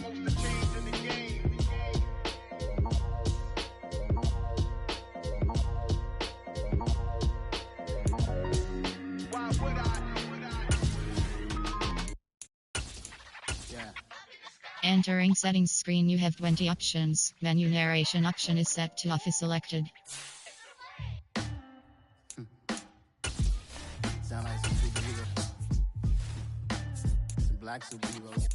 Most the change in the game. Why would I? Yeah. Entering settings screen, you have 20 options. Menu narration option is set to off is selected. Sound like some superheroes. Some black superheroes.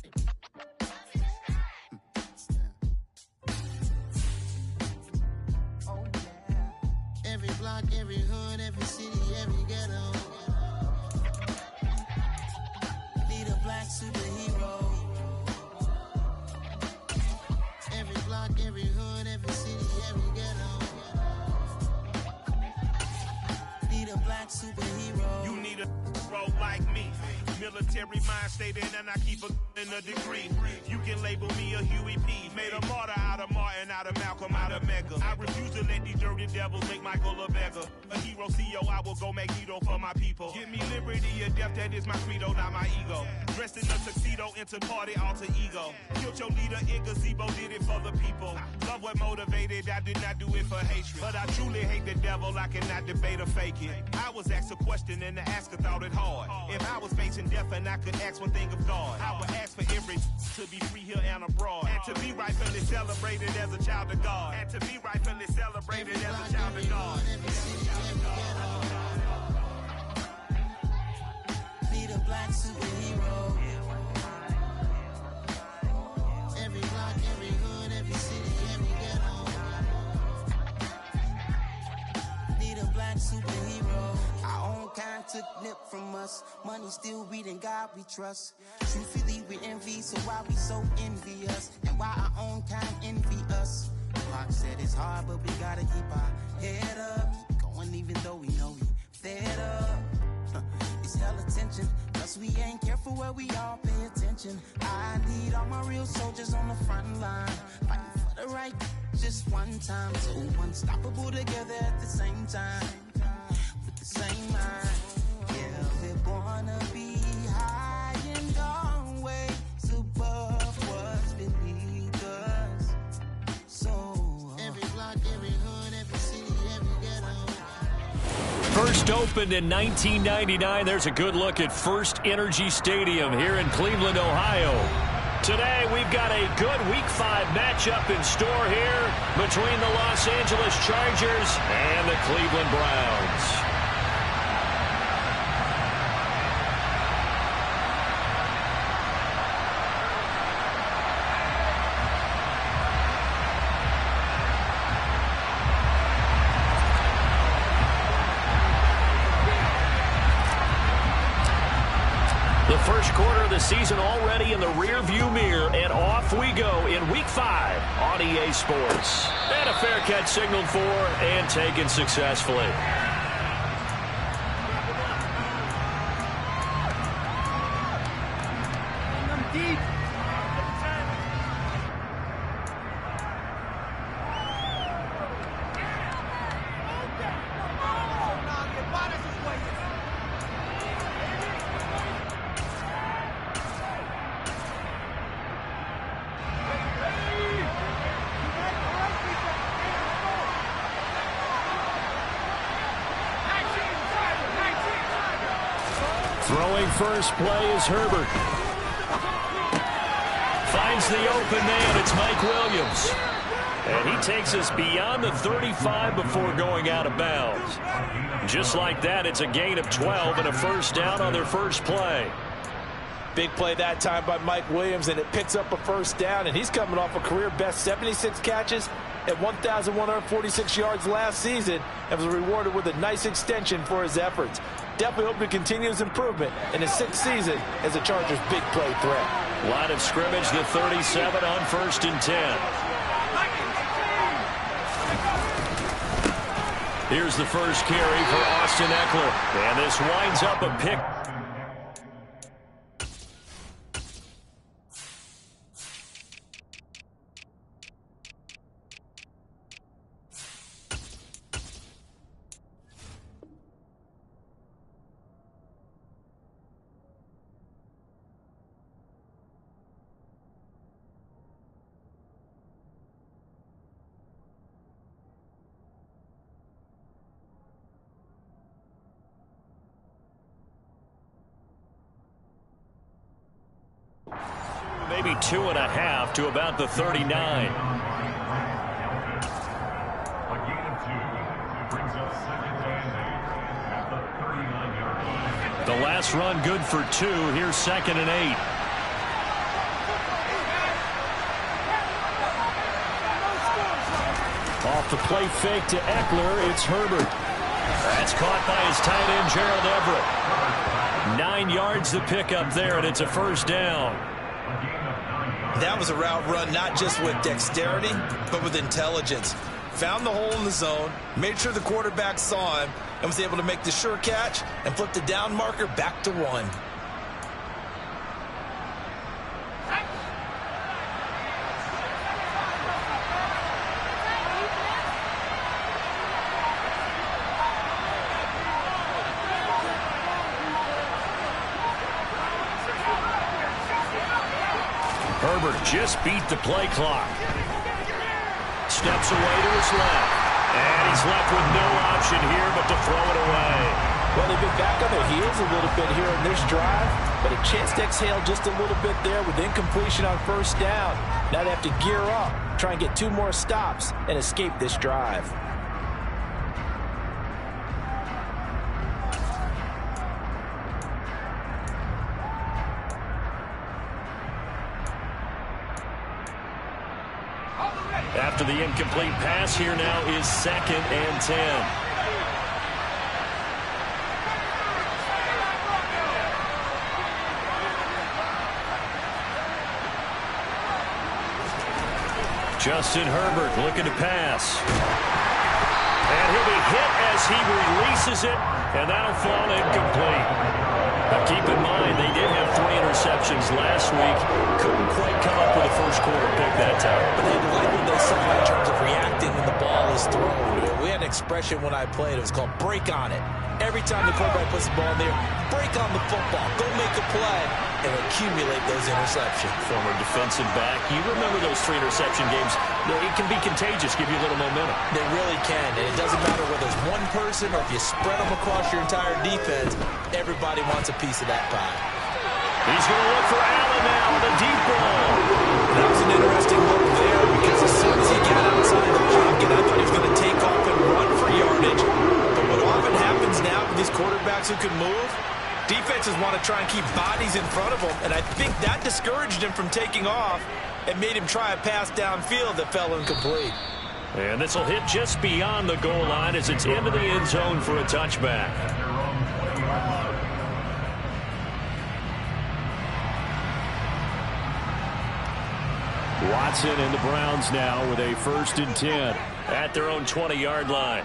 Oh yeah. Every block, every hood, every city, every ghetto. Need a black superhero. Every block, every hood, every city, every ghetto. Need a black superhero. You need a role like me. Military mind stated, and I keep a degree. You can label me a Huey P. Made a martyr out of Martin, out of Malcolm, out of Mega. I refuse to let these dirty devils make Michael a beggar. A hero CEO, I will go Magneto for my people. Give me liberty or death, that is my credo, not my ego. Dressed in a tuxedo, into party, alter ego. Killed your leader in gazebo, did it for the people. Love what motivated, I did not do it for hatred. But I truly hate the devil, I cannot debate or fake it. I was asked a question and the asker thought it hard. If I was facing death and I could ask one thing of God, I would ask for every to be free here and abroad, and to be rightfully celebrated as a child of God, and to be rightfully celebrated as a child of God. Need a black superhero. Every block, every hood, every city, every ghetto. Need a black superhero. Our own kind took nip from us. Money still reading God we trust. Truthfully we envy, so why we so envious? And why our own kind envy us? Pac said it's hard, but we gotta keep our head up. Keep going even though we know we fed up. It's hella tension, plus we ain't careful where we all pay attention. I need all my real soldiers on the front line, fighting for the right just one time. So unstoppable together at the same time, with the same mind. Yeah, we're gonna be high and always above what's beneath us. So every block, every hood, every city, every ghetto. First opened in 1999, there's a good look at First Energy Stadium here in Cleveland, Ohio. Today, we've got a good Week 5 matchup in store here between the Los Angeles Chargers and the Cleveland Browns. First quarter of the season already in the rear-view mirror, and off we go in Week 5 on EA Sports. And a fair catch signaled for and taken successfully. Throwing first play is Herbert. Finds the open man. It's Mike Williams. And he takes us beyond the 35 before going out of bounds. Just like that, it's a gain of 12 and a first down on their first play. Big play that time by Mike Williams, and it picks up a first down, and he's coming off a career-best 76 catches at 1,146 yards last season and was rewarded with a nice extension for his efforts. Definitely hope to continue his improvement in his 6th season as a Chargers big play threat. Line of scrimmage, the 37 on 1st and 10. Here's the first carry for Austin Eckler. And this winds up a pick. maybe 2.5 to about the 39. The last run good for 2. Here's 2nd and 8. Off the play fake to Eckler, it's Herbert. That's caught by his tight end, Gerald Everett. 9 yards to pick up there, and it's a first down. That was a route run not just with dexterity, but with intelligence. Found the hole in the zone, made sure the quarterback saw him, and was able to make the sure catch and flip the down marker back to 1. Herbert just beat the play clock. Steps away to his left. And he's left with no option here but to throw it away. Well, they've been back on their heels a little bit here in this drive, but a chance to exhale just a little bit there with incompletion on first down. Now they have to gear up, try and get 2 more stops, and escape this drive. After the incomplete pass, here now is 2nd and 10. Justin Herbert looking to pass. And he'll be hit as he releases it, and that'll fall incomplete. Now keep in mind, they did have 3 interceptions last week. Couldn't quite come up with a first quarter pick that time. But they like what they saw in terms of reacting when the ball is thrown. We had an expression when I played. It was called break on it. Every time the quarterback puts the ball in there, break on the football. Go make a play and accumulate those interceptions. Former defensive back. You remember those 3 interception games. It can be contagious, give you a little momentum. They really can, and it doesn't matter whether it's one person or if you spread them across your entire defense. Everybody wants a piece of that pie. He's going to look for Allen now on the deep ball. That was an interesting look there because as soon as he got outside the pocket, I thought he was going to take off and run for yardage. But what often happens now with these quarterbacks who can move, defenses want to try and keep bodies in front of them, and I think that discouraged him from taking off and made him try a pass downfield that fell incomplete. And this will hit just beyond the goal line as it's into the end zone for a touchback. Watson and the Browns now with a 1st and 10 at their own 20-yard line.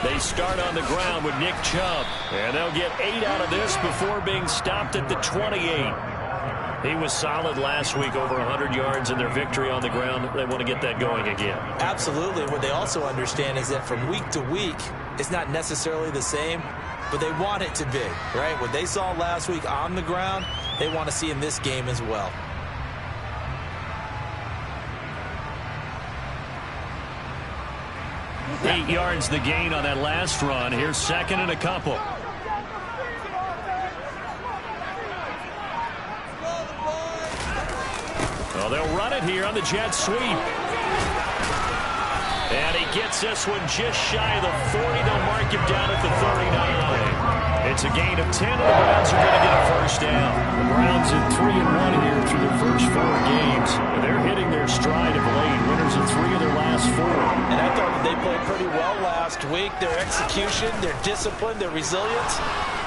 They start on the ground with Nick Chubb, and they'll get 8 out of this before being stopped at the 28. He was solid last week, over 100 yards in their victory on the ground. They want to get that going again. Absolutely. What they also understand is that from week to week, it's not necessarily the same, but they want it to be, right? What they saw last week on the ground, they want to see in this game as well. Eight yards the gain on that last run. Here's 2nd and a couple. Well, they'll run it here on the jet sweep. And he gets this one just shy of the 40. They'll mark him down at the 39. It's a gain of 10, and the Browns are going to get a first down. The Browns at 3-1 here through their first 4 games. And they're hitting their stride of late. Winners of 3 of their last 4. And I thought that they played pretty well last week. Their execution, their discipline, their resilience,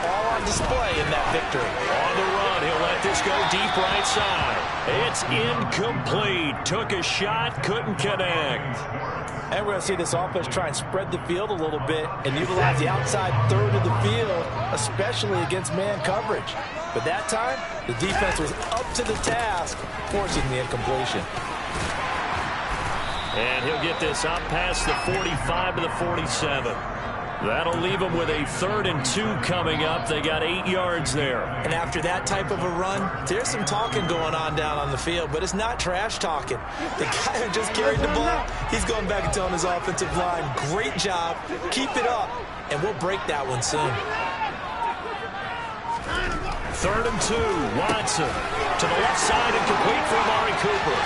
all on display in that victory. On the run, he'll let this go deep right side. It's incomplete. Took a shot, couldn't connect. And we're going to see this offense try and spread the field a little bit and utilize the outside third of the field, especially against man coverage. But that time, the defense was up to the task, forcing the incompletion. And he'll get this up past the 45 to the 47. That'll leave them with a 3rd and 2 coming up. They got 8 yards there. And after that type of a run, there's some talking going on down on the field, but it's not trash talking. The guy who just carried the ball, he's going back and telling his offensive line, great job, keep it up, and we'll break that one soon. 3rd and 2, Watson to the left side and complete for Amari Cooper.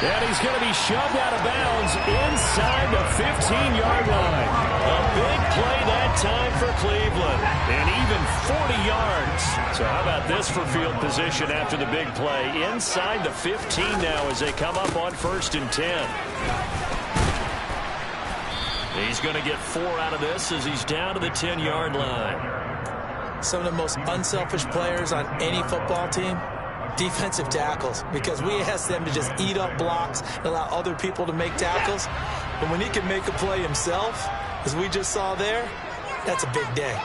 And he's going to be shoved out of bounds inside the 15-yard line. A big play that time for Cleveland. And even 40 yards. So how about this for field position after the big play? Inside the 15 now as they come up on 1st and 10. He's going to get 4 out of this as he's down to the 10-yard line. Some of the most unselfish players on any football team, defensive tackles, because we ask them to just eat up blocks and allow other people to make tackles. But when he can make a play himself, as we just saw there, that's a big day.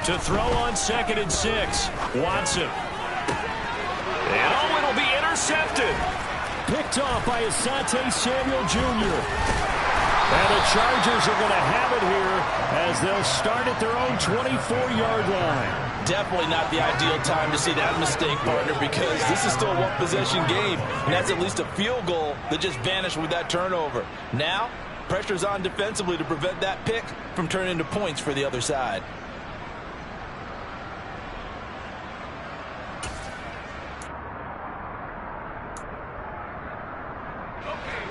To throw on 2nd and 6, Watson. And it'll be intercepted. Picked off by Asante Samuel Jr. And the Chargers are going to have it here as they'll start at their own 24-yard line. Definitely not the ideal time to see that mistake, partner, because this is still a one-possession game, and that's at least a field goal that just vanished with that turnover. Now, pressure's on defensively to prevent that pick from turning into points for the other side.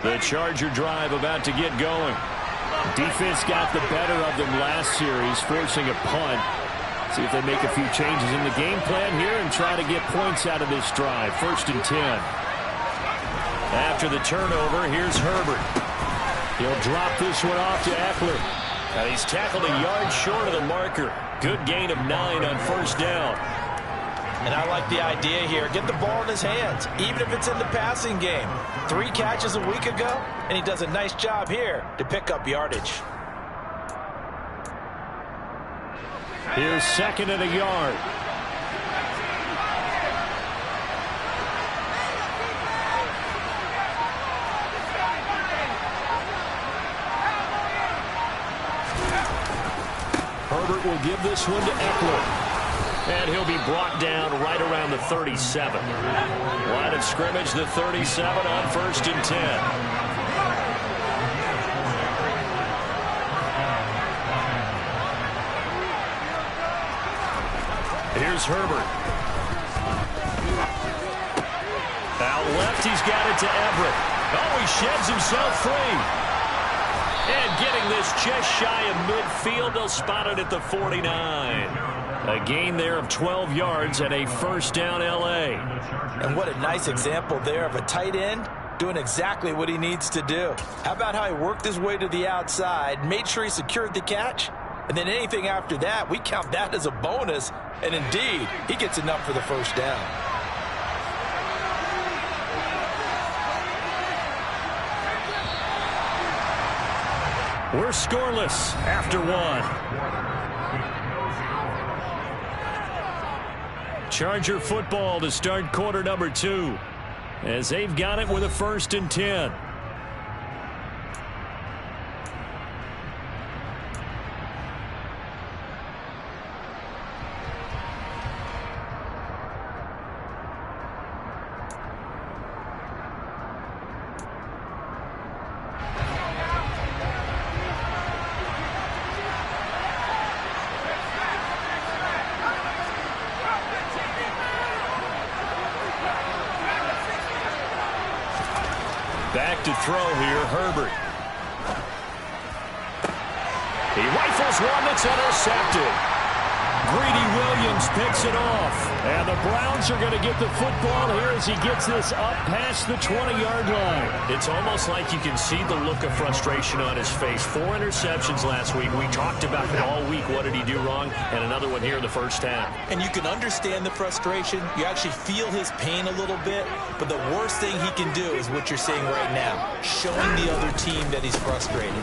The Charger drive about to get going. Defense got the better of them last series, forcing a punt. See if they make a few changes in the game plan here and try to get points out of this drive. 1st and 10. After the turnover, here's Herbert. He'll drop this one off to Eckler. And he's tackled a yard short of the marker. Good gain of 9 on 1st down. And I like the idea here. Get the ball in his hands, even if it's in the passing game. 3 catches a week ago, and he does a nice job here to pick up yardage. Here's 2nd and a yard. Herbert will give this one to Eckler. And he'll be brought down right around the 37. Line of scrimmage, the 37 on 1st and 10. Here's Herbert. Out left, he's got it to Everett. Oh, he sheds himself free. And getting this just shy of midfield, they'll spot it at the 49. A gain there of 12 yards and a 1st down L.A. And what a nice example there of a tight end doing exactly what he needs to do. How about how he worked his way to the outside, made sure he secured the catch, and then anything after that, we count that as a bonus. And indeed, he gets enough for the 1st down. We're scoreless after 1. Charger football to start quarter number 2 as they've got it with a 1st and 10. Back to throw here, Herbert. He rifles one that's intercepted. Greedy Williams picks it off. And the Browns are going to get the football here as he gets this up past the 20-yard line. It's almost like you can see the look of frustration on his face. 4 interceptions last week. We talked about it all week. What did he do wrong? And another one here in the 1st half. And you can understand the frustration. You actually feel his pain a little bit. But the worst thing he can do is what you're seeing right now, showing the other team that he's frustrated.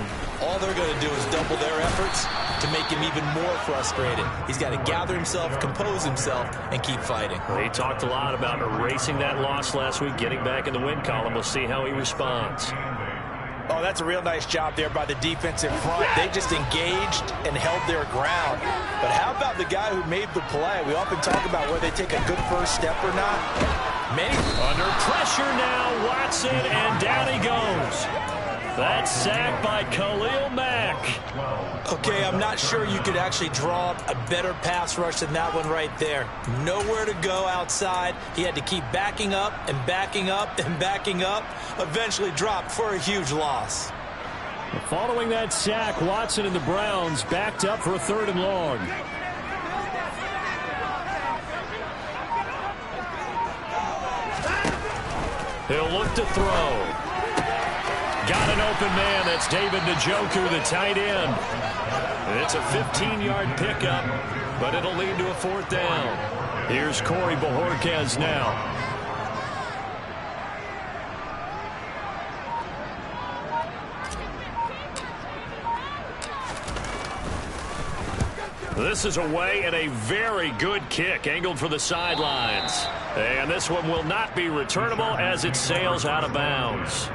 All they're going to do is double their efforts to make him even more frustrated. He's got to gather himself, compose himself, and keep fighting. He talked a lot about erasing that loss last week, getting back in the win column. We'll see how he responds. Oh, that's a real nice job there by the defensive front. They just engaged and held their ground. But how about the guy who made the play? We often talk about whether they take a good first step or not. Under pressure now, Watson, and down he goes. That sack by Khalil Mack. Okay, I'm not sure you could actually draw up a better pass rush than that one right there. Nowhere to go outside. He had to keep backing up and backing up and backing up. Eventually dropped for a huge loss. Following that sack, Watson and the Browns backed up for a 3rd and long. He'll look to throw. Got an open man. That's David Njoku, the tight end. It's a 15-yard pickup, but it'll lead to a 4th down. Here's Corey Bojorquez now. This is away and a very good kick angled for the sidelines. And this one will not be returnable as it sails out of bounds.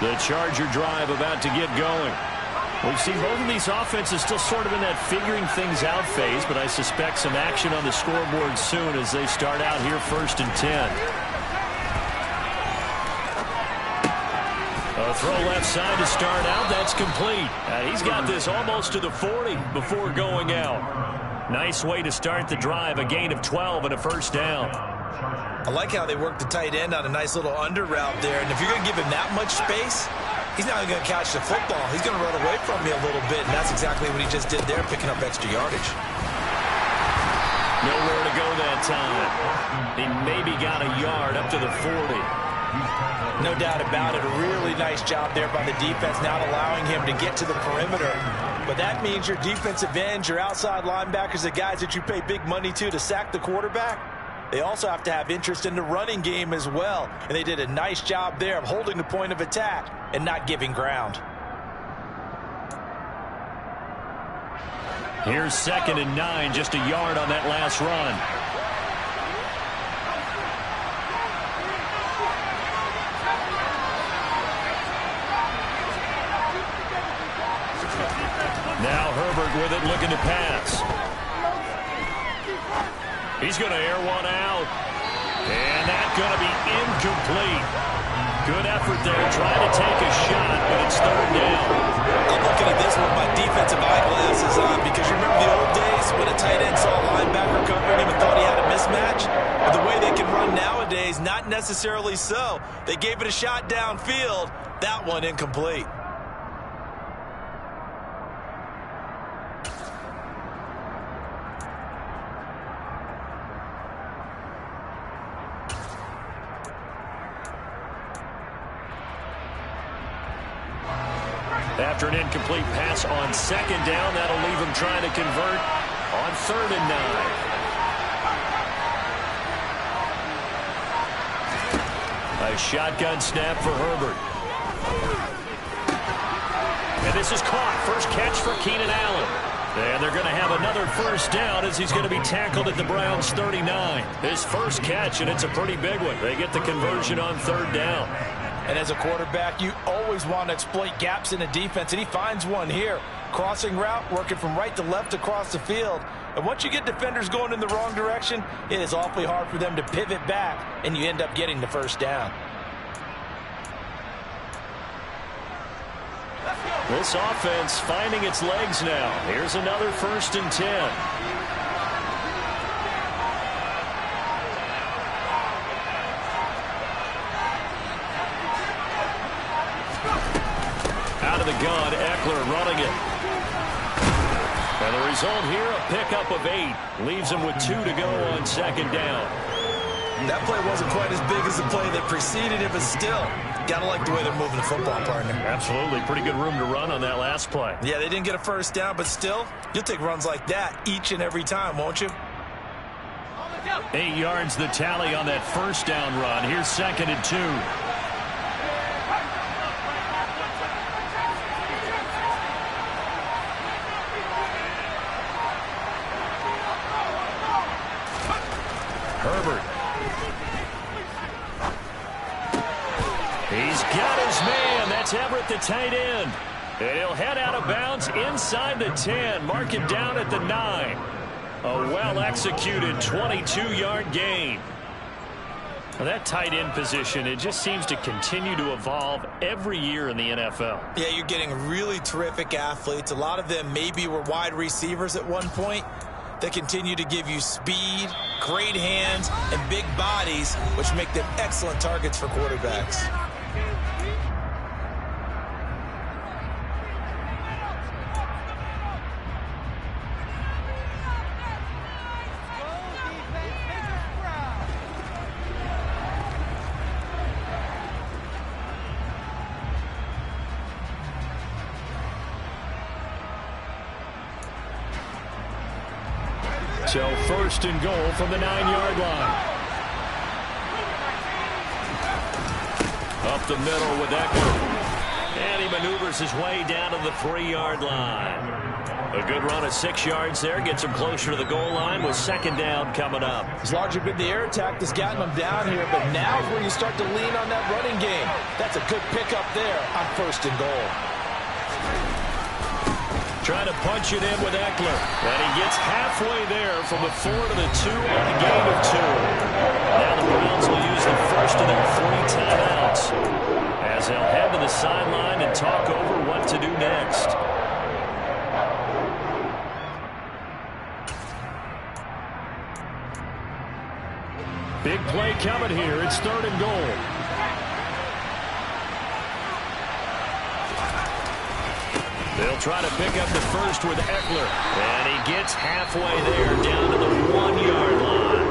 The Charger drive about to get going. We've seen both of these offenses still sort of in that figuring things out phase, but I suspect some action on the scoreboard soon as they start out here 1st and 10. A throw left side to start out. That's complete. He's got this almost to the 40 before going out. Nice way to start the drive. A gain of 12 and a 1st down. I like how they work the tight end on a nice little under route there. And if you're going to give him that much space, he's not going to catch the football. He's going to run away from me a little bit, and that's exactly what he just did there, picking up extra yardage. Nowhere to go that time. He maybe got a yard up to the 40. No doubt about it. A really nice job there by the defense, not allowing him to get to the perimeter. But that means your defensive ends, your outside linebackers, the guys that you pay big money to sack the quarterback, they also have to have interest in the running game as well. And they did a nice job there of holding the point of attack and not giving ground. Here's 2nd and 9, just a yard on that last run. Now Herbert with it, looking to pass. He's going to air one out. And that's going to be incomplete. Good effort there, trying to take a shot, but it's 3rd down. I'm looking at this with my defensive eyeglasses on because you remember the old days when a tight end saw a linebacker covering him and thought he had a mismatch? But the way they can run nowadays, not necessarily so. They gave it a shot downfield. That one incomplete. After an incomplete pass on 2nd down, that'll leave him trying to convert on 3rd and 9. A shotgun snap for Herbert. And this is caught. First catch for Keenan Allen. And they're going to have another 1st down as he's going to be tackled at the Browns' 39. His first catch, and it's a pretty big one. They get the conversion on 3rd down. And as a quarterback, you always want to exploit gaps in the defense, and he finds one here. Crossing route, working from right to left across the field. And once you get defenders going in the wrong direction, it is awfully hard for them to pivot back, and you end up getting the 1st down. This offense finding its legs now. Here's another 1st and 10. Out of the gun, Eckler running it. And the result here, a pickup of 8. Leaves him with 2 to go on 2nd down. That play wasn't quite as big as the play that preceded it, but still, gotta like the way they're moving the football, partner. Absolutely. Pretty good room to run on that last play. Yeah, they didn't get a 1st down, but still, you'll take runs like that each and every time, won't you? 8 yards the tally on that 1st down run. Here's 2nd and 2. Herbert. got his man. That's Everett, the tight end. And he'll head out of bounds inside the 10. Mark him down at the 9. A well-executed 22-yard gain. Well, that tight end position, it just seems to continue to evolve every year in the NFL. Yeah, you're getting really terrific athletes. A lot of them maybe were wide receivers at one point. They continue to give you speed, great hands, and big bodies, which make them excellent targets for quarterbacks. So first and goal from the 9-yard line. Up the middle with Eckler. And he maneuvers his way down to the 3-yard line. A good run of 6 yards there. Gets him closer to the goal line with second down coming up. It's largely been the air attack that's gotten them down here, but now is where you start to lean on that running game. That's a good pickup there on first and goal. Trying to punch it in with Eckler. And he gets halfway there from the 4 to the 2 on a gain of 2. Now the Browns will use the first of their 3 timeouts as they'll head to the sideline and talk over what to do next. Big play coming here. It's third and goal. They'll try to pick up the first with Eckler. And he gets halfway there down to the 1-yard line.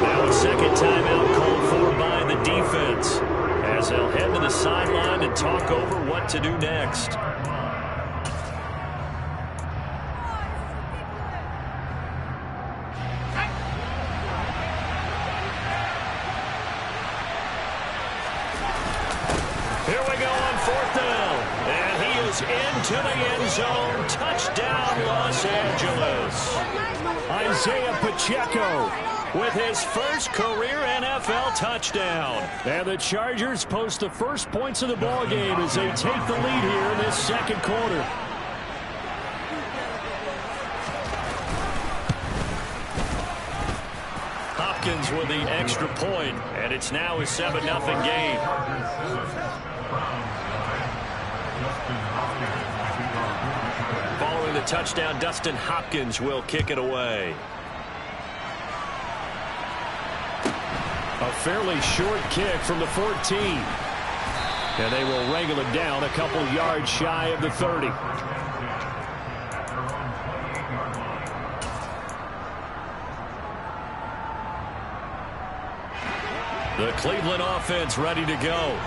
Now a second timeout called for by the defense as they'll head to the sideline and talk over what to do next. Here we go on fourth down. And he is into the end zone. Touchdown, Los Angeles. Isaiah Pacheco with his first career NFL touchdown. And the Chargers post the first points of the ball game as they take the lead here in this second quarter. Hopkins with the extra point, and it's now a 7-0 game. Following the touchdown, Dustin Hopkins will kick it away. A fairly short kick from the 14. And they will wrangle it down a couple yards shy of the 30. The Cleveland offense ready to go.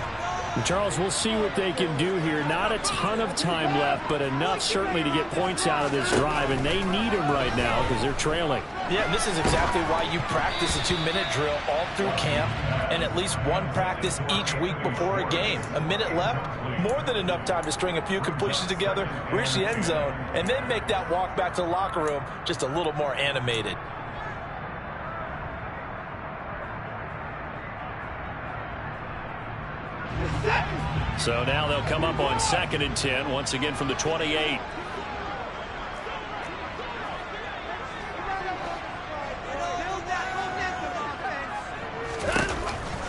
And Charles, we'll see what they can do here. Not a ton of time left, but enough certainly to get points out of this drive, and they need them right now because they're trailing. Yeah, this is exactly why you practice a 2-minute drill all through camp and at least one practice each week before a game. A minute left, more than enough time to string a few completions together, reach the end zone, and then make that walk back to the locker room just a little more animated. So now they'll come up on 2nd and 10, once again from the 28.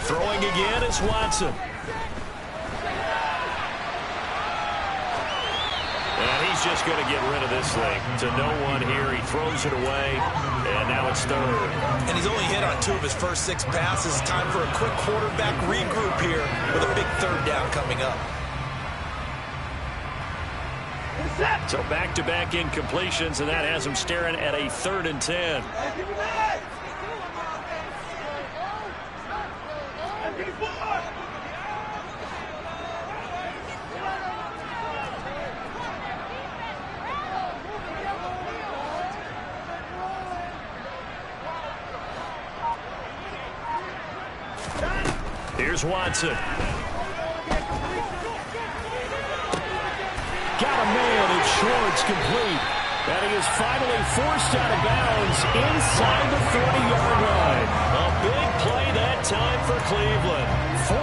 Throwing again is Watson. And he's just going to get rid of this thing. To no one here. He throws it away, and now it's third. And he's only hit on 2 of his first 6 passes. Time for a quick quarterback regroup here with a big third down coming up. So back-to-back incompletions, and that has him staring at a 3rd and 10. Here's Watson. Got a man, it's Schwartz complete. And he is finally forced out of bounds inside the 40-yard line. A big play that time for Cleveland. 43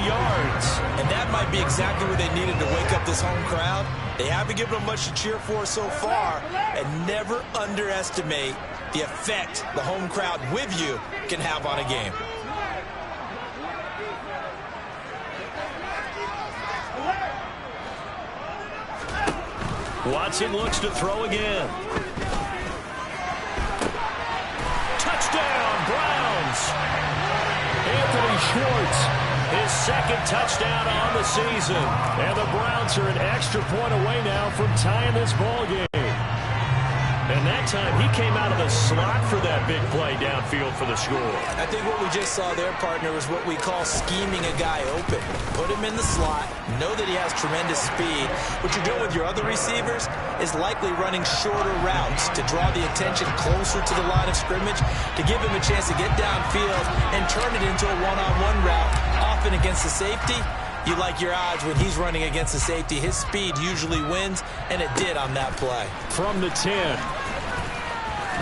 yards. And that might be exactly what they needed to wake up this home crowd. They haven't given them much to cheer for so far, and never underestimate the effect the home crowd with you can have on a game. Watson looks to throw again. Touchdown, Browns. Anthony Schwartz, his second touchdown on the season. And the Browns are an extra point away now from tying this ball game. And that time he came out of the slot for that big play downfield for the score. I think what we just saw there, partner, is what we call scheming a guy open. Put him in the slot, know that he has tremendous speed. What you're doing with your other receivers is likely running shorter routes to draw the attention closer to the line of scrimmage, to give him a chance to get downfield and turn it into a one-on-one route. Often against the safety, you like your odds when he's running against the safety. His speed usually wins, and it did on that play. From the 10.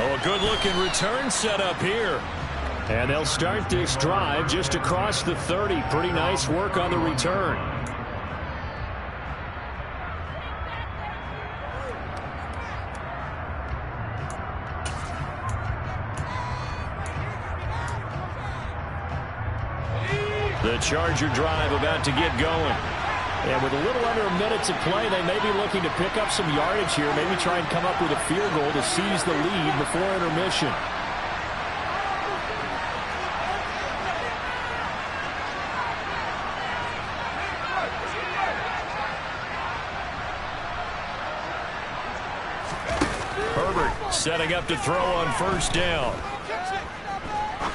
Oh, a good-looking return set up here. And they'll start this drive just across the 30. Pretty nice work on the return. The Charger drive about to get going. And with a little under a minute to play, they may be looking to pick up some yardage here, maybe try and come up with a field goal to seize the lead before intermission. Herbert setting up to throw on first down.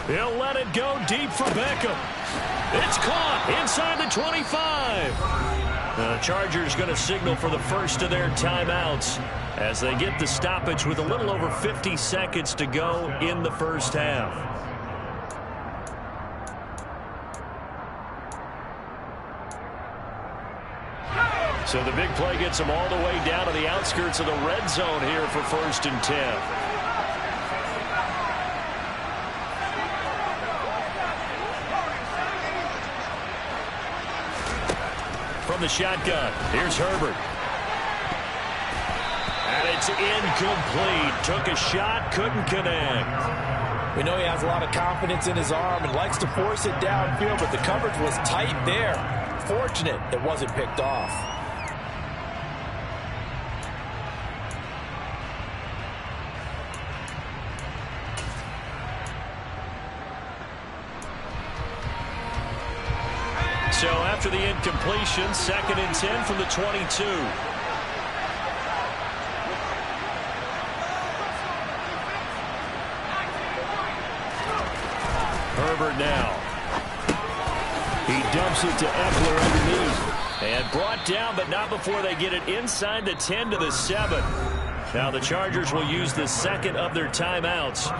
He'll let it go deep for Beckham. It's caught inside the 25. The Chargers going to signal for the first of their timeouts as they get the stoppage with a little over 50 seconds to go in the first half. So the big play gets them all the way down to the outskirts of the red zone here for 1st and 10. From the shotgun, here's Herbert. And it's incomplete. Took a shot, couldn't connect. We know he has a lot of confidence in his arm and likes to force it downfield, but the coverage was tight there. Fortunate it wasn't picked off. So after the incompletion, 2nd and 10 from the 22. Herbert now. He dumps it to Eckler underneath. And brought down, but not before they get it inside the 10 to the 7. Now the Chargers will use the second of their timeouts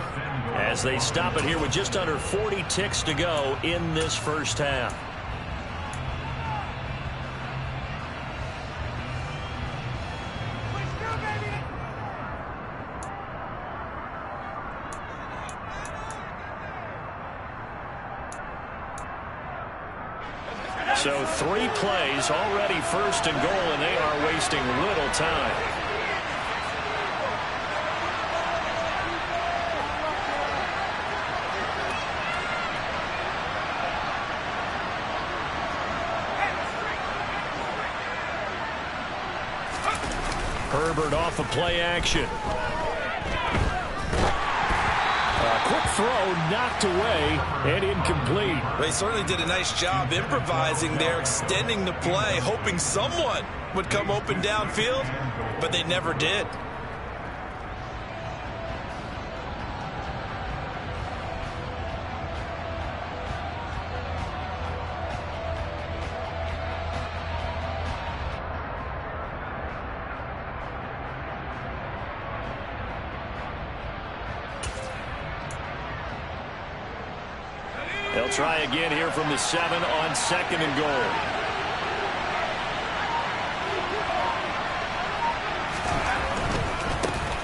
as they stop it here with just under 40 ticks to go in this first half. So 3 plays, already 1st and goal, and they are wasting little time. Herbert off of play action. Quick throw knocked away and incomplete. They certainly did a nice job improvising there, extending the play, hoping someone would come open downfield, but they never did. They'll try again here from the 7 on 2nd and goal.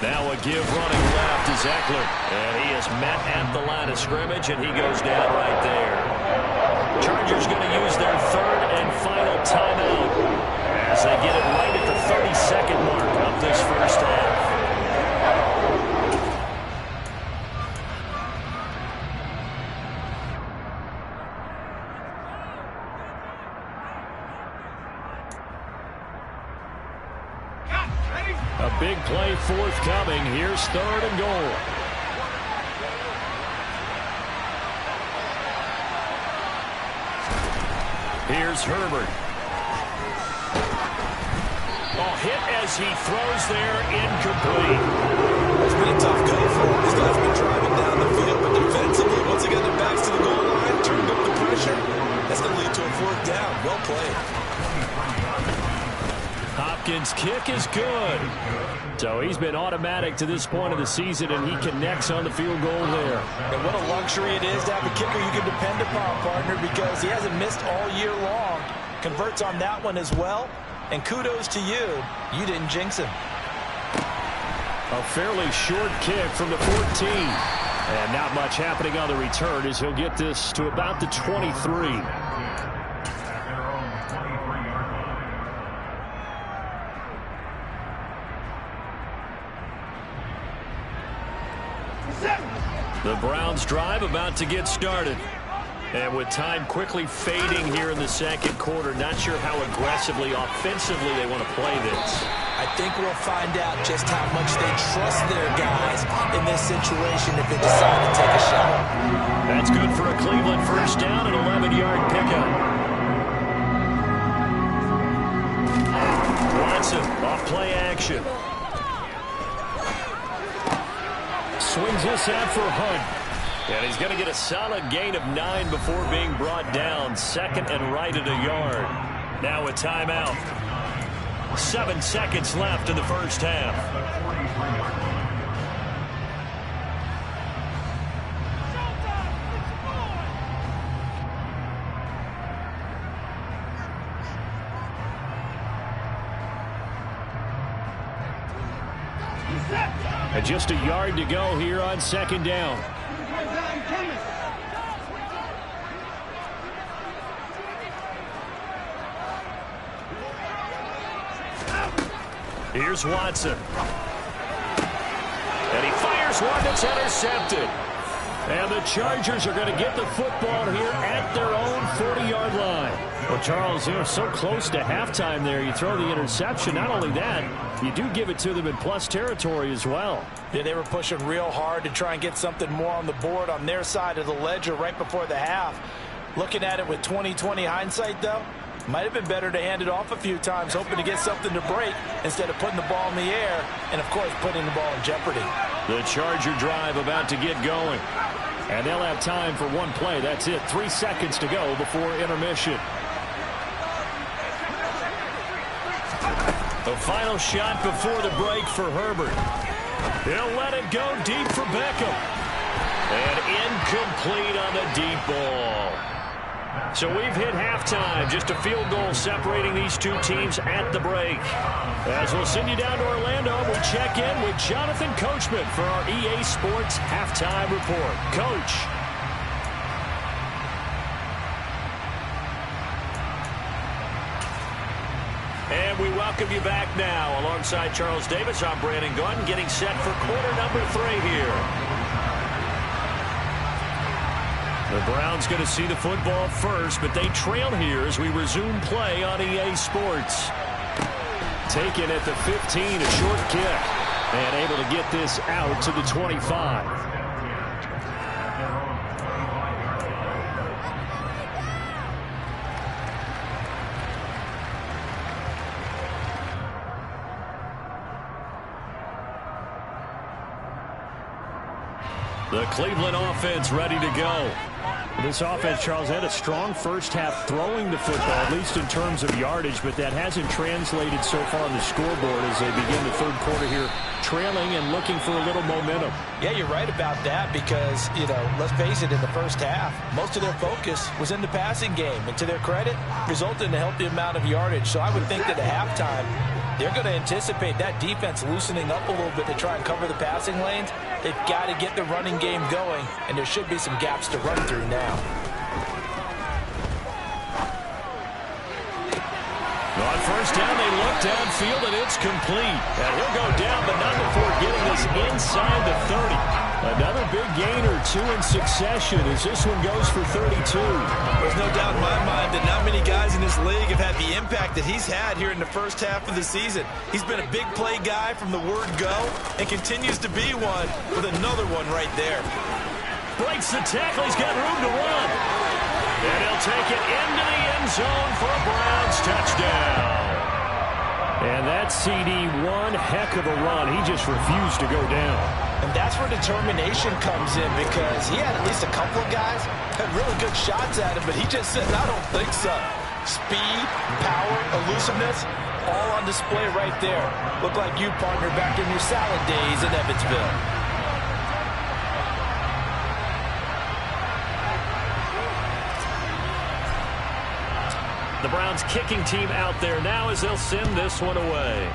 Now a give running left is Eckler. And he is met at the line of scrimmage, and he goes down right there. Chargers going to use their third and final timeout as they get it right at the 30-second mark of this first half. A big play forthcoming. Here's third and goal. Here's Herbert. Oh, hit as he throws there, incomplete. It's been a tough go for him. These guys have been driving down the field, but defensively, once they get their backs to the goal line, turned up the pressure, that's going to lead to a fourth down. Well played. Hopkins' kick is good. So he's been automatic to this point of the season, and he connects on the field goal there. And what a luxury it is to have a kicker you can depend upon, partner, because he hasn't missed all year long. Converts on that one as well. And kudos to you. You didn't jinx him. A fairly short kick from the 14. And not much happening on the return as he'll get this to about the 23. The Browns drive about to get started. And with time quickly fading here in the second quarter, not sure how aggressively, offensively they want to play this. I think we'll find out just how much they trust their guys in this situation if they decide to take a shot. That's good for a Cleveland first down, an 11-yard pickup. Watson off play action. Swings this out for Hunt. And he's going to get a solid gain of 9 before being brought down. Second and right at a yard. Now a timeout. 7 seconds left in the first half. And just a yard to go here on second down. Here's Watson. And he fires one that's intercepted. And the Chargers are going to get the football here at their own 40-yard line. Well, Charles, you know, so close to halftime there. You throw the interception. Not only that, you do give it to them in plus territory as well. Yeah, they were pushing real hard to try and get something more on the board on their side of the ledger right before the half. Looking at it with 20/20 hindsight, though, might have been better to hand it off a few times, hoping to get something to break instead of putting the ball in the air and, of course, putting the ball in jeopardy. The Charger drive about to get going. And they'll have time for one play. That's it. 3 seconds to go before intermission. The final shot before the break for Herbert. He'll let it go deep for Beckham. And incomplete on the deep ball. So we've hit halftime. Just a field goal separating these two teams at the break. As we'll send you down to Orlando, we check in with Jonathan Coachman for our EA Sports Halftime Report. Coach. And we welcome you back now. Alongside Charles Davis, I'm Brandon Gordon, getting set for quarter number 3 here. The Browns going to see the football first, but they trail here as we resume play on EA Sports. Taken at the 15, a short kick, and able to get this out to the 25. The Cleveland offense ready to go. This offense, Charles, had a strong first half throwing the football, at least in terms of yardage, but that hasn't translated so far on the scoreboard as they begin the third quarter here, trailing and looking for a little momentum. Yeah, you're right about that because, you know, let's face it, in the first half, most of their focus was in the passing game. And to their credit, resulted in a healthy amount of yardage. So I would think that at halftime, they're going to anticipate that defense loosening up a little bit to try and cover the passing lanes. They've got to get the running game going, and there should be some gaps to run through now. down, they look downfield, and it's complete. And he'll go down, but not before getting this inside the 30. Another big gain or two in succession as this one goes for 32. There's no doubt in my mind that not many guys in this league have had the impact that he's had here in the first half of the season. He's been a big play guy from the word go and continues to be one with another one right there. Breaks the tackle. He's got room to run. And he'll take it into the end zone for a Browns touchdown. And that CD, one heck of a run. He just refused to go down. And that's where determination comes in, because he had at least a couple of guys had really good shots at him, but he just said, I don't think so. Speed, power, elusiveness, all on display right there. Look like you, partner, back in your salad days in Evansville. The Browns kicking team out there now as they'll send this one away.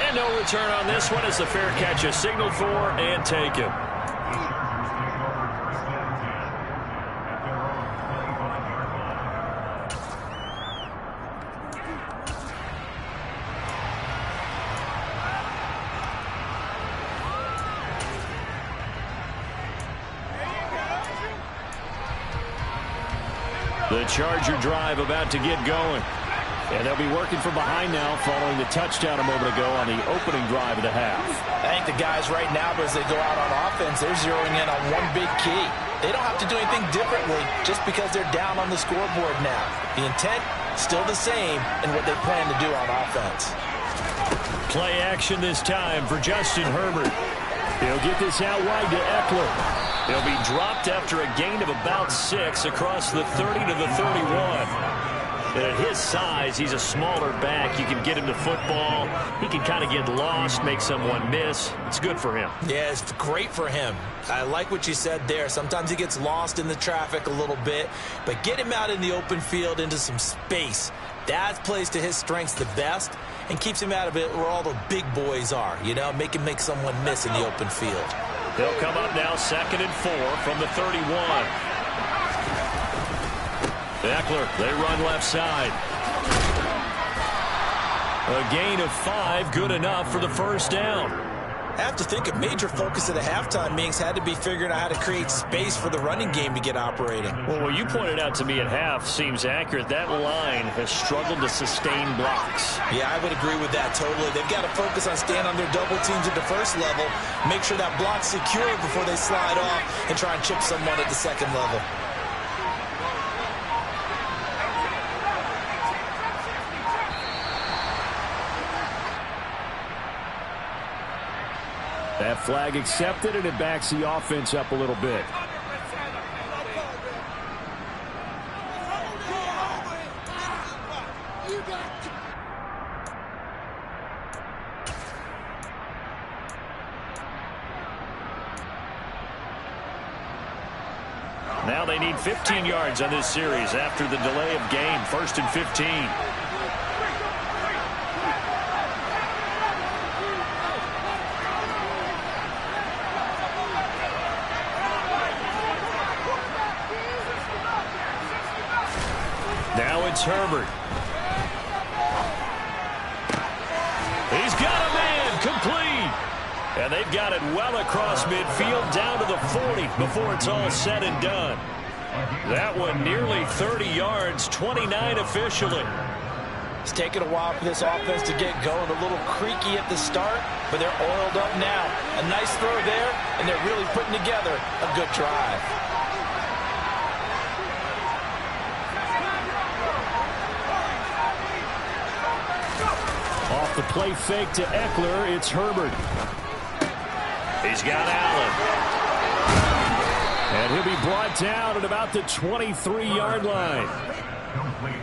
And no return on this one as the fair catch is signaled for and taken. The Charger drive about to get going. And they'll be working from behind now following the touchdown a moment ago on the opening drive of the half. I think the guys right now, as they go out on offense, they're zeroing in on one big key. They don't have to do anything differently just because they're down on the scoreboard now. The intent, still the same in what they plan to do on offense. Play action this time for Justin Herbert. He'll get this out wide to Eckler. He'll be dropped after a gain of about 6 across the 30 to the 31. And at his size, he's a smaller back. You can get him to football. He can kind of get lost, make someone miss. It's good for him. Yeah, it's great for him. I like what you said there. Sometimes he gets lost in the traffic a little bit, but get him out in the open field into some space. That plays to his strengths the best and keeps him out of it where all the big boys are, you know, make him make someone miss in the open field. They'll come up now 2nd and 4 from the 31. Eckler, they run left side. A gain of 5, good enough for the first down. I have to think a major focus of the halftime meetings had to be figuring out how to create space for the running game to get operating. Well, what you pointed out to me at half seems accurate. That line has struggled to sustain blocks. Yeah, I would agree with that totally. They've got to focus on staying on their double teams at the first level, make sure that block's secure before they slide off and try and chip someone at the second level. That flag accepted, and it backs the offense up a little bit. Now they need 15 yards on this series after the delay of game. 1st and 15. Now it's Herbert. He's got a man, complete. And they've got it well across midfield down to the 40 before it's all said and done. That one nearly 30 yards, 29 officially. It's taken a while for this offense to get going. A little creaky at the start, but they're oiled up now. A nice throw there, and they're really putting together a good drive. Off the play fake to Eckler, it's Herbert. He's got Allen. And he'll be brought down at about the 23-yard line.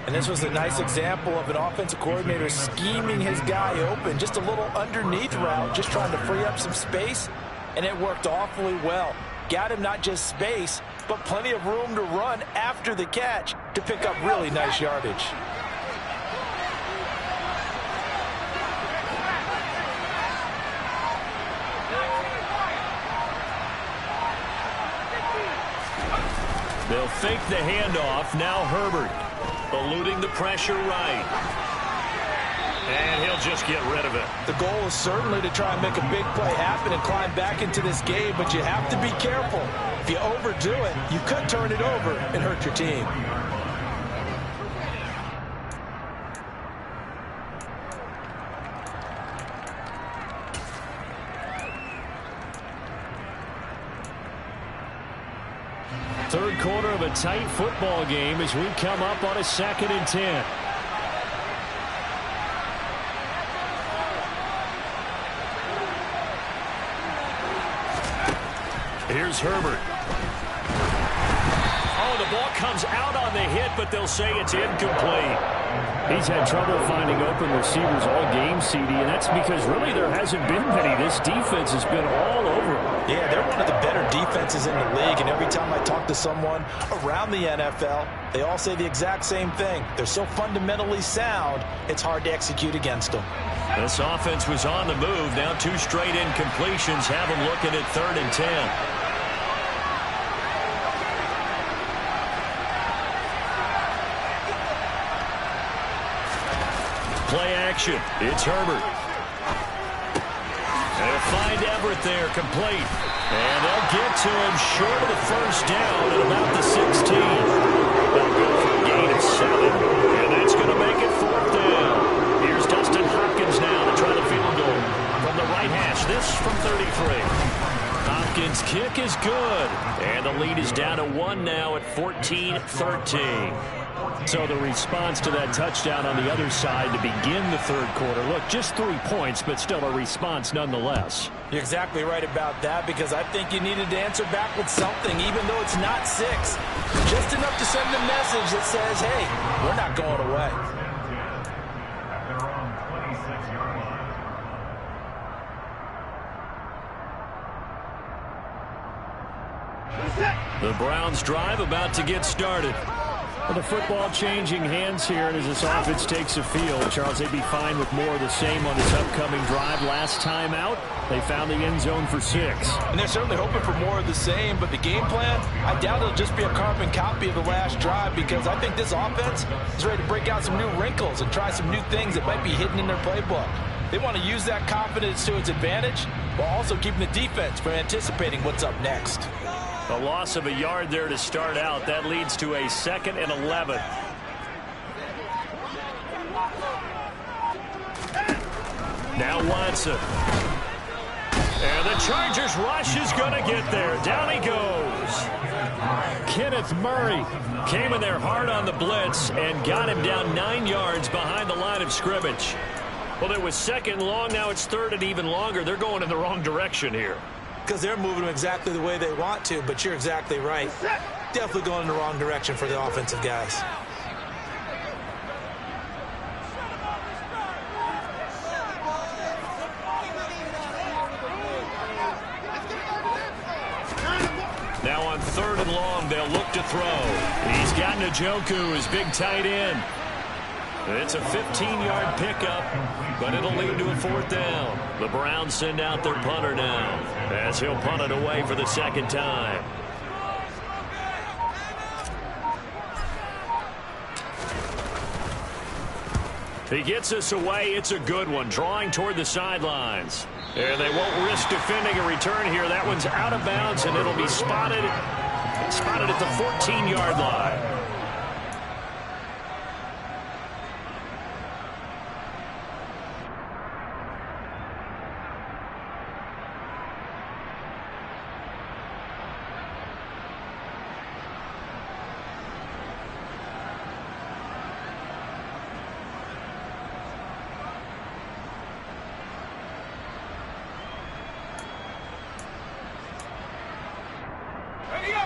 And this was a nice example of an offensive coordinator scheming his guy open. Just a little underneath route, just trying to free up some space, and it worked awfully well. Got him not just space, but plenty of room to run after the catch to pick up really nice yardage. They'll fake the handoff. Now Herbert. Eluding the pressure right. And he'll just get rid of it. The goal is certainly to try and make a big play happen and climb back into this game, but you have to be careful. If you overdo it, you could turn it over and hurt your team. Third quarter of a tight football game as we come up on a 2nd and 10. Here's Herbert. Oh, the ball comes out on the hit, but they'll say it's incomplete. He's had trouble finding open receivers all game, CD, and that's because really there hasn't been many. This defense has been all over him. Yeah, they're one of the better defenses in the league, and every time I talk to someone around the NFL, they all say the exact same thing. They're so fundamentally sound, it's hard to execute against them. This offense was on the move. Now 2 straight incompletions have them looking at 3rd and 10. Play action. It's Herbert. They'll find Everett there, complete. And they'll get to him short of the first down at about the 16. They'll go for a gain of 7. And that's going to make it 4th down. Here's Dustin Hopkins now to try the field goal from the right hash. This from 33. Hopkins' kick is good. And the lead is down to 1 now at 14-13. So the response to that touchdown on the other side to begin the 3rd quarter. Look, just 3 points, but still a response nonetheless. You're exactly right about that, because I think you needed to answer back with something, even though it's not 6. Just enough to send a message that says, hey, we're not going away. The Browns drive about to get started. Well, the football changing hands here, and as this offense takes a field, Charles, they'd be fine with more of the same on this upcoming drive. Last time out, they found the end zone for 6. And they're certainly hoping for more of the same, but the game plan, I doubt it'll just be a carbon copy of the last drive, because I think this offense is ready to break out some new wrinkles and try some new things that might be hidden in their playbook. They want to use that confidence to its advantage, while also keeping the defense from anticipating what's up next. A loss of a yard there to start out. That leads to a 2nd and 11. Now Watson. And the Chargers rush is going to get there. Down he goes. Kenneth Murray came in there hard on the blitz and got him down 9 yards behind the line of scrimmage. Well, it was 2nd and long. Now it's 3rd and even longer. They're going in the wrong direction here. Because they're moving them exactly the way they want to, but you're exactly right. Definitely going in the wrong direction for the offensive guys. Now on 3rd and long, they'll look to throw. He's got Njoku, his big tight end. It's a 15-yard pickup, but it'll lead to a 4th down. The Browns send out their punter now, as he'll punt it away for the 2nd time. He gets us away. It's a good one, drawing toward the sidelines. And they won't risk defending a return here. That one's out of bounds, and it'll be spotted at the 14-yard line.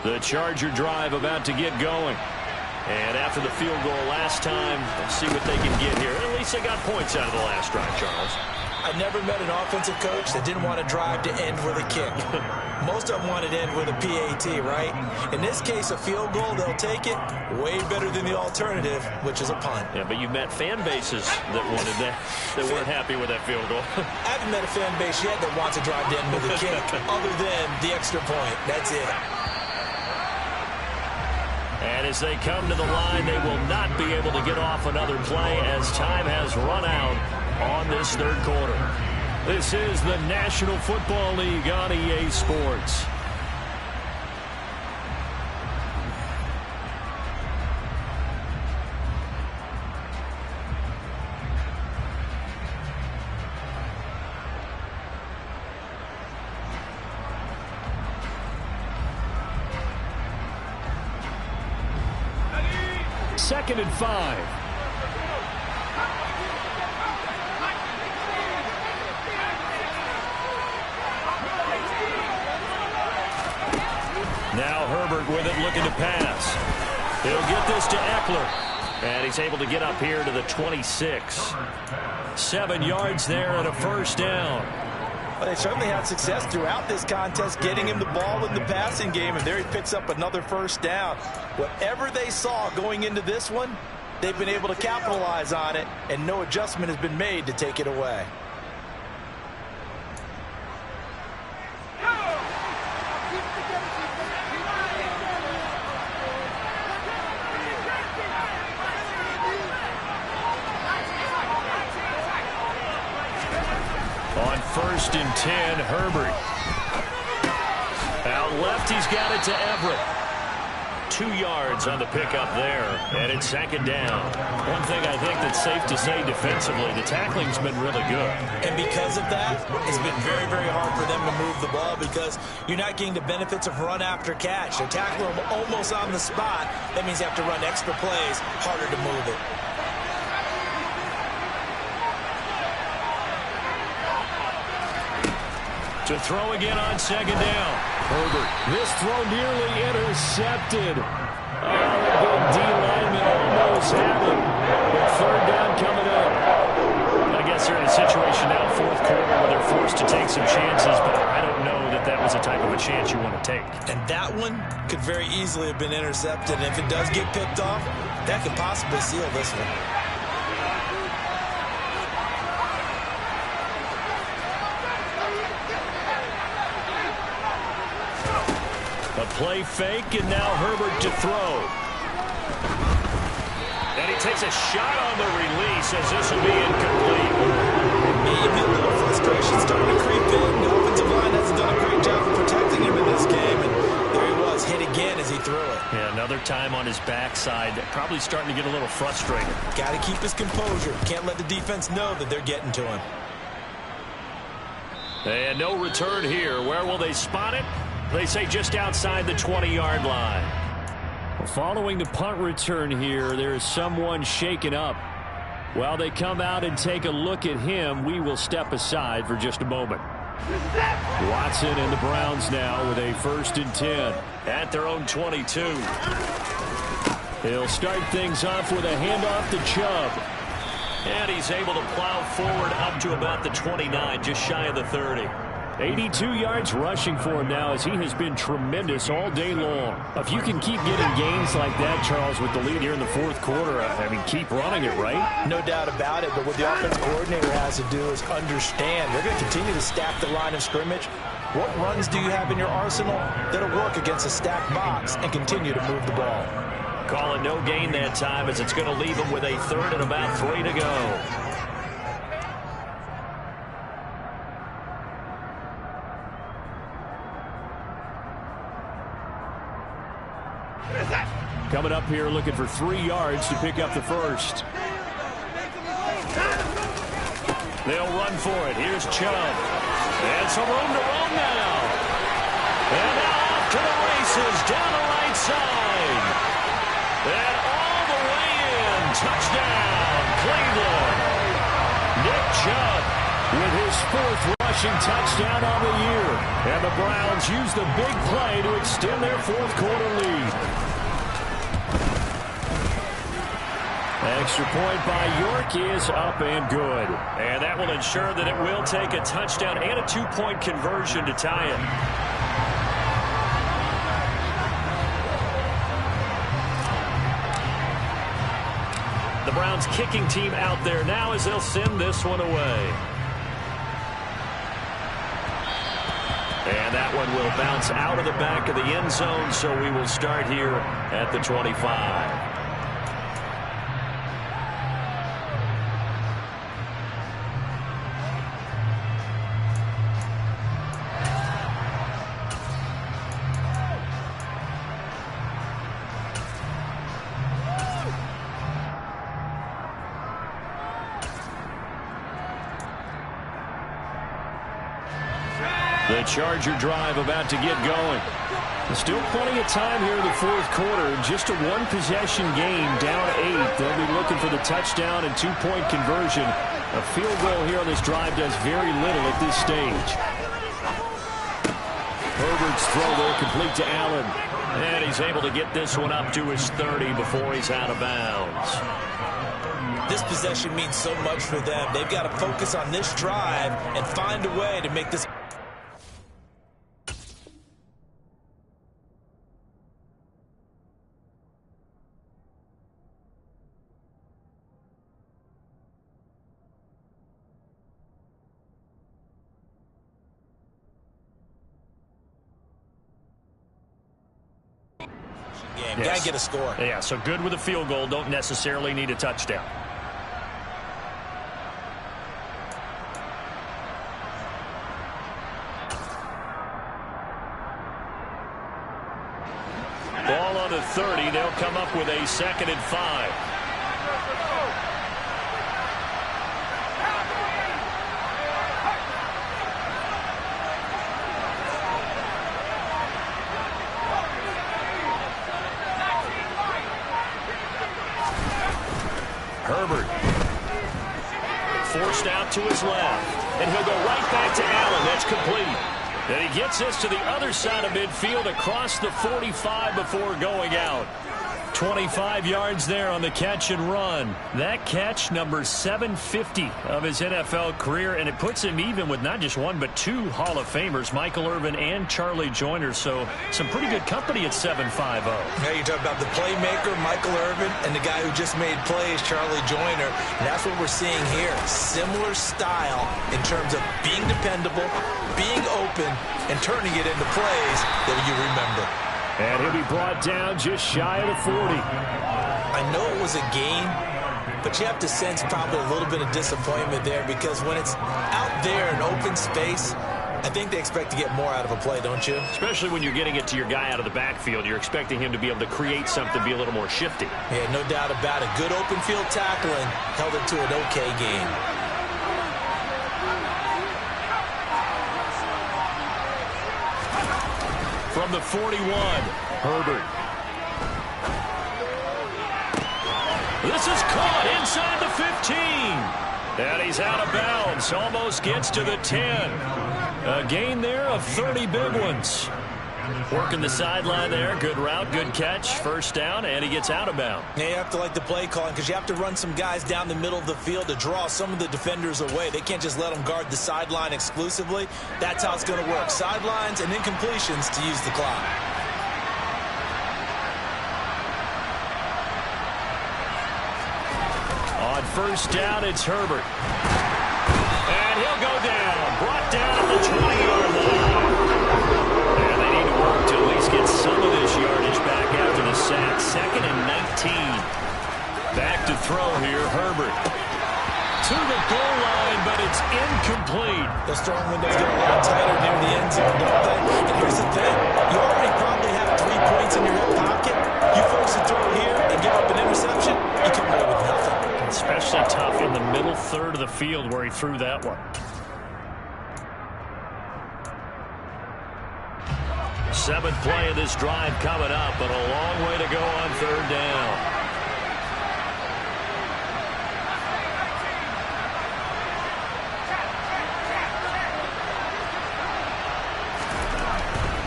The Charger drive about to get going. And after the field goal last time, let's see what they can get here. At least they got points out of the last drive, Charles. I've never met an offensive coach that didn't want a drive to end with a kick. Most of them want it to end with a PAT, right? In this case, a field goal, they'll take it. Way better than the alternative, which is a punt. Yeah, but you've met fan bases that wanted that, that weren't happy with that field goal. I haven't met a fan base yet that wants a drive to end with a kick, other than the extra point. That's it. And as they come to the line, they will not be able to get off another play as time has run out on this third quarter. This is the National Football League on EA Sports. Second and 5. Now Herbert with it, looking to pass. He'll get this to Eckler. And he's able to get up here to the 26. 7 yards there and a first down. Well, they certainly had success throughout this contest getting him the ball in the passing game, and there he picks up another first down. Whatever they saw going into this one, they've been able to capitalize on it, and no adjustment has been made to take it away. On 1st and 10, Herbert. Out left, he's got it to Everett. 2 yards on the pickup there, and it's second down. One thing I think that's safe to say defensively, the tackling's been really good. And because of that, it's been very, very hard for them to move the ball because you're not getting the benefits of run after catch. They tackle them almost on the spot. That means you have to run extra plays, harder to move it. To throw again on second down. Herbert. This throw nearly intercepted. Oh, the big D lineman almost had it. But third down coming up. I guess they're in a situation now, fourth quarter, where they're forced to take some chances, but I don't know that that was the type of a chance you want to take. And that one could very easily have been intercepted. And if it does get picked off, that could possibly seal this one. A play fake, and now Herbert to throw. And he takes a shot on the release as this will be incomplete. Maybe a little frustration starting to creep in. The offensive line hasn't done a great job of protecting him in this game. And there he was, hit again as he threw it. Yeah, another time on his backside. Probably starting to get a little frustrated. Got to keep his composure. Can't let the defense know that they're getting to him. And no return here. Where will they spot it? They say just outside the 20-yard line. Well, following the punt return here, there is someone shaken up. While they come out and take a look at him, we will step aside for just a moment. Watson and the Browns now with a 1st and 10 at their own 22. He'll start things off with a handoff to Chubb. And he's able to plow forward up to about the 29, just shy of the 30. 82 yards rushing for him now as he has been tremendous all day long. If you can keep getting gains like that, Charles, with the lead here in the fourth quarter, I mean, keep running it, right? No doubt about it, but what the offense coordinator has to do is understand. They're going to continue to stack the line of scrimmage. What runs do you have in your arsenal that'll work against a stacked box and continue to move the ball? Call it no gain that time as it's going to leave him with a 3rd and about 3 to go. Coming up here looking for 3 yards to pick up the first. They'll run for it. Here's Chubb. And some room to roam now. And now off to the races down the right side. And all the way in. Touchdown, Cleveland. Nick Chubb with his 4th rushing touchdown on the year. And the Browns use the big play to extend their 4th quarter lead. Extra point by York is up and good. And that will ensure that it will take a touchdown and a 2-point conversion to tie it. The Browns kicking team out there now as they'll send this one away. And that one will bounce out of the back of the end zone, so we will start here at the 25. The Charger drive about to get going. There's still plenty of time here in the fourth quarter. Just a one-possession game, down 8. They'll be looking for the touchdown and two-point conversion. A field goal here on this drive does very little at this stage. Herbert's throw there complete to Allen. And he's able to get this one up to his 30 before he's out of bounds. This possession means so much for them. They've got to focus on this drive and find a way to make this. Yes. Got to get a score. Yeah, so good with a field goal. Don't necessarily need a touchdown. Ball on the 30. They'll come up with a 2nd and 5. Herbert forced out to his left, and he'll go right back to Allen. That's complete. And he gets this to the other side of midfield across the 45 before going out. 25 yards there on the catch and run. That catch, number 750 of his NFL career, and it puts him even with not just one but 2 Hall of Famers, Michael Irvin and Charlie Joyner. So some pretty good company at 750. Now you're talking about the playmaker, Michael Irvin, and the guy who just made plays, Charlie Joyner. And that's what we're seeing here. Similar style in terms of being dependable, being open, and turning it into plays that you remember. And he'll be brought down just shy of the 40. I know it was a game, but you have to sense probably a little bit of disappointment there because when it's out there in open space, I think they expect to get more out of a play, don't you? Especially when you're getting it to your guy out of the backfield. You're expecting him to be able to create something, be a little more shifty. Yeah, no doubt about it. Good open field tackling held it to an okay game. From the 41, Herbert. This is caught inside the 15. And he's out of bounds. Almost gets to the 10. A gain there of 30 big ones. Working the sideline there. Good route, good catch. First down, and he gets out of bounds. Yeah, you have to like the play calling because you have to run some guys down the middle of the field to draw some of the defenders away. They can't just let them guard the sideline exclusively. That's how it's going to work. Sidelines and incompletions to use the clock. On first down, it's Herbert. And he'll go down. Brought down at the 20-yard line. And they need to work to at least get some of this yardage back after the sack. 2nd and 19. Back to throw here, Herbert. To the goal line, but it's incomplete. Those throwing windows get a lot tighter near the end zone, don't they? And here's the thing. You already probably have 3 points in your hip pocket. You force a throw here and give up an interception, you come away with nothing. Especially tough in the middle third of the field where he threw that one. 7th play of this drive coming up, but a long way to go on 3rd down.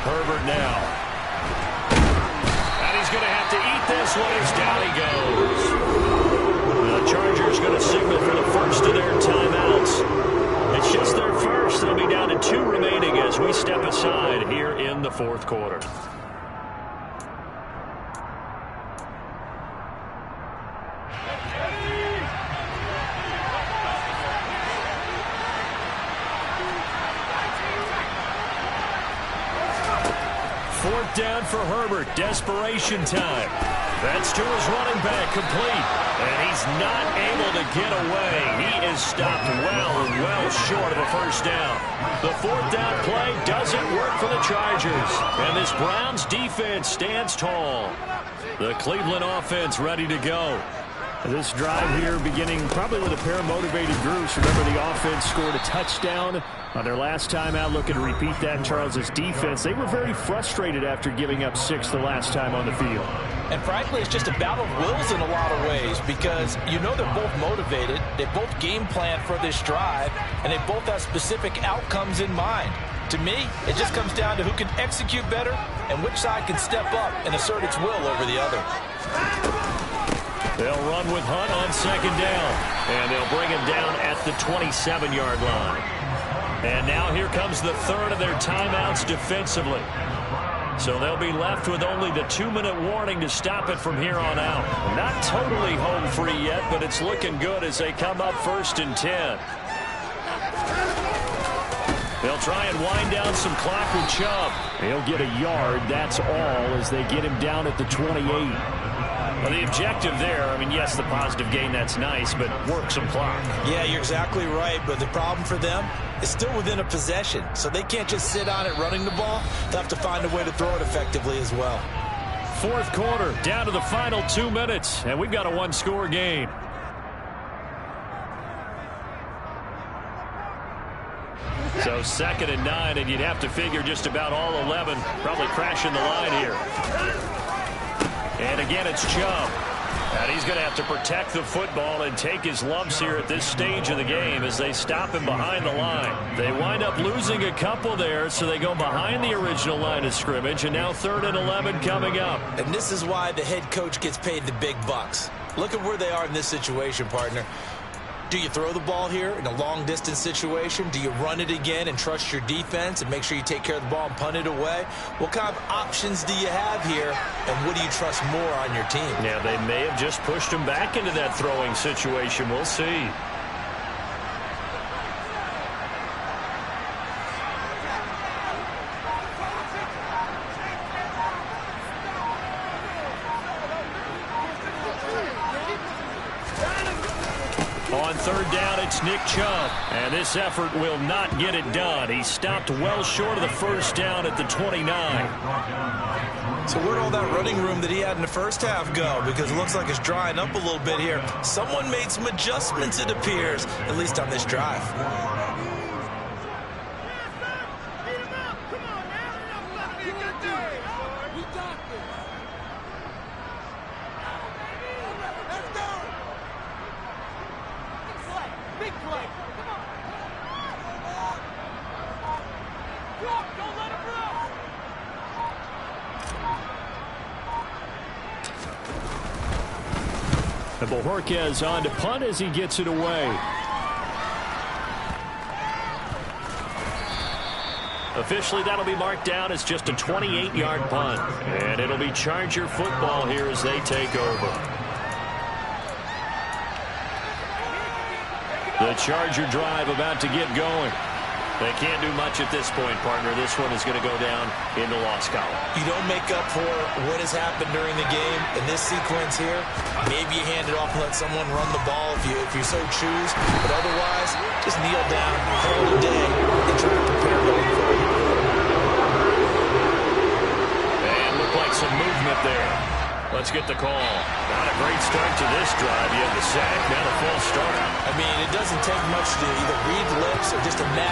Herbert now. And he's going to have to eat this one as down he goes. The Chargers going to signal for the first of their timeouts. It's just their first. They'll be down to 2 remaining as we step aside here in the 4th quarter. 4th down for Herbert. Desperation time. That's to his running back, complete. And he's not able to get away. He is stopped well short of a first down. The 4th down play doesn't work for the Chargers. And this Browns defense stands tall. The Cleveland offense ready to go. This drive here beginning probably with a pair of motivated groups. Remember, the offense scored a touchdown on their last time out. Looking to repeat that. Charles' defense, they were very frustrated after giving up 6 the last time on the field. And frankly, it's just a battle of wills in a lot of ways because you know they're both motivated. They both game plan for this drive, and they both have specific outcomes in mind. To me, it just comes down to who can execute better and which side can step up and assert its will over the other. They'll run with Hunt on 2nd down, and they'll bring him down at the 27-yard line. And now here comes the 3rd of their timeouts defensively. So they'll be left with only the 2-minute warning to stop it from here on out. Not totally home free yet, but it's looking good as they come up 1st and 10. They'll try and wind down some clock with Chubb. He'll get a yard, that's all, as they get him down at the 28. Well, the objective there, I mean, yes, the positive gain, that's nice, but work some clock. Yeah, you're exactly right, but the problem for them is still within a possession, so they can't just sit on it running the ball. They'll have to find a way to throw it effectively as well. 4th quarter, down to the final 2 minutes, and we've got a 1-score game. So 2nd and 9, and you'd have to figure just about all 11 probably crashing the line here. And again, it's Chubb. And he's going to have to protect the football and take his lumps here at this stage of the game as they stop him behind the line. They wind up losing a couple there, so they go behind the original line of scrimmage, and now 3rd and 11 coming up. And this is why the head coach gets paid the big bucks. Look at where they are in this situation, partner. Do you throw the ball here in a long-distance situation? Do you run it again and trust your defense and make sure you take care of the ball and punt it away? What kind of options do you have here, and what do you trust more on your team? Yeah, they may have just pushed him back into that throwing situation. We'll see. On 3rd down, it's Nick Chubb, and this effort will not get it done. He stopped well short of the first down at the 29. So where'd all that running room that he had in the first half go? Because it looks like it's drying up a little bit here. Someone made some adjustments, it appears, at least on this drive. And Bojorquez on to punt as he gets it away. Officially, that'll be marked down as just a 28-yard punt. And it'll be Charger football here as they take over. The Charger drive about to get going. They can't do much at this point, partner. This one is going to go down in the loss column. You don't make up for what has happened during the game. In this sequence here, maybe you hand it off and let someone run the ball if you so choose. But otherwise, just kneel down, call it a day, and try to prepare going forward. And look like some movement there. Let's get the call. Not a great start to this drive. You have the sack, now the false start. I mean, it doesn't take much to either read lips or just imagine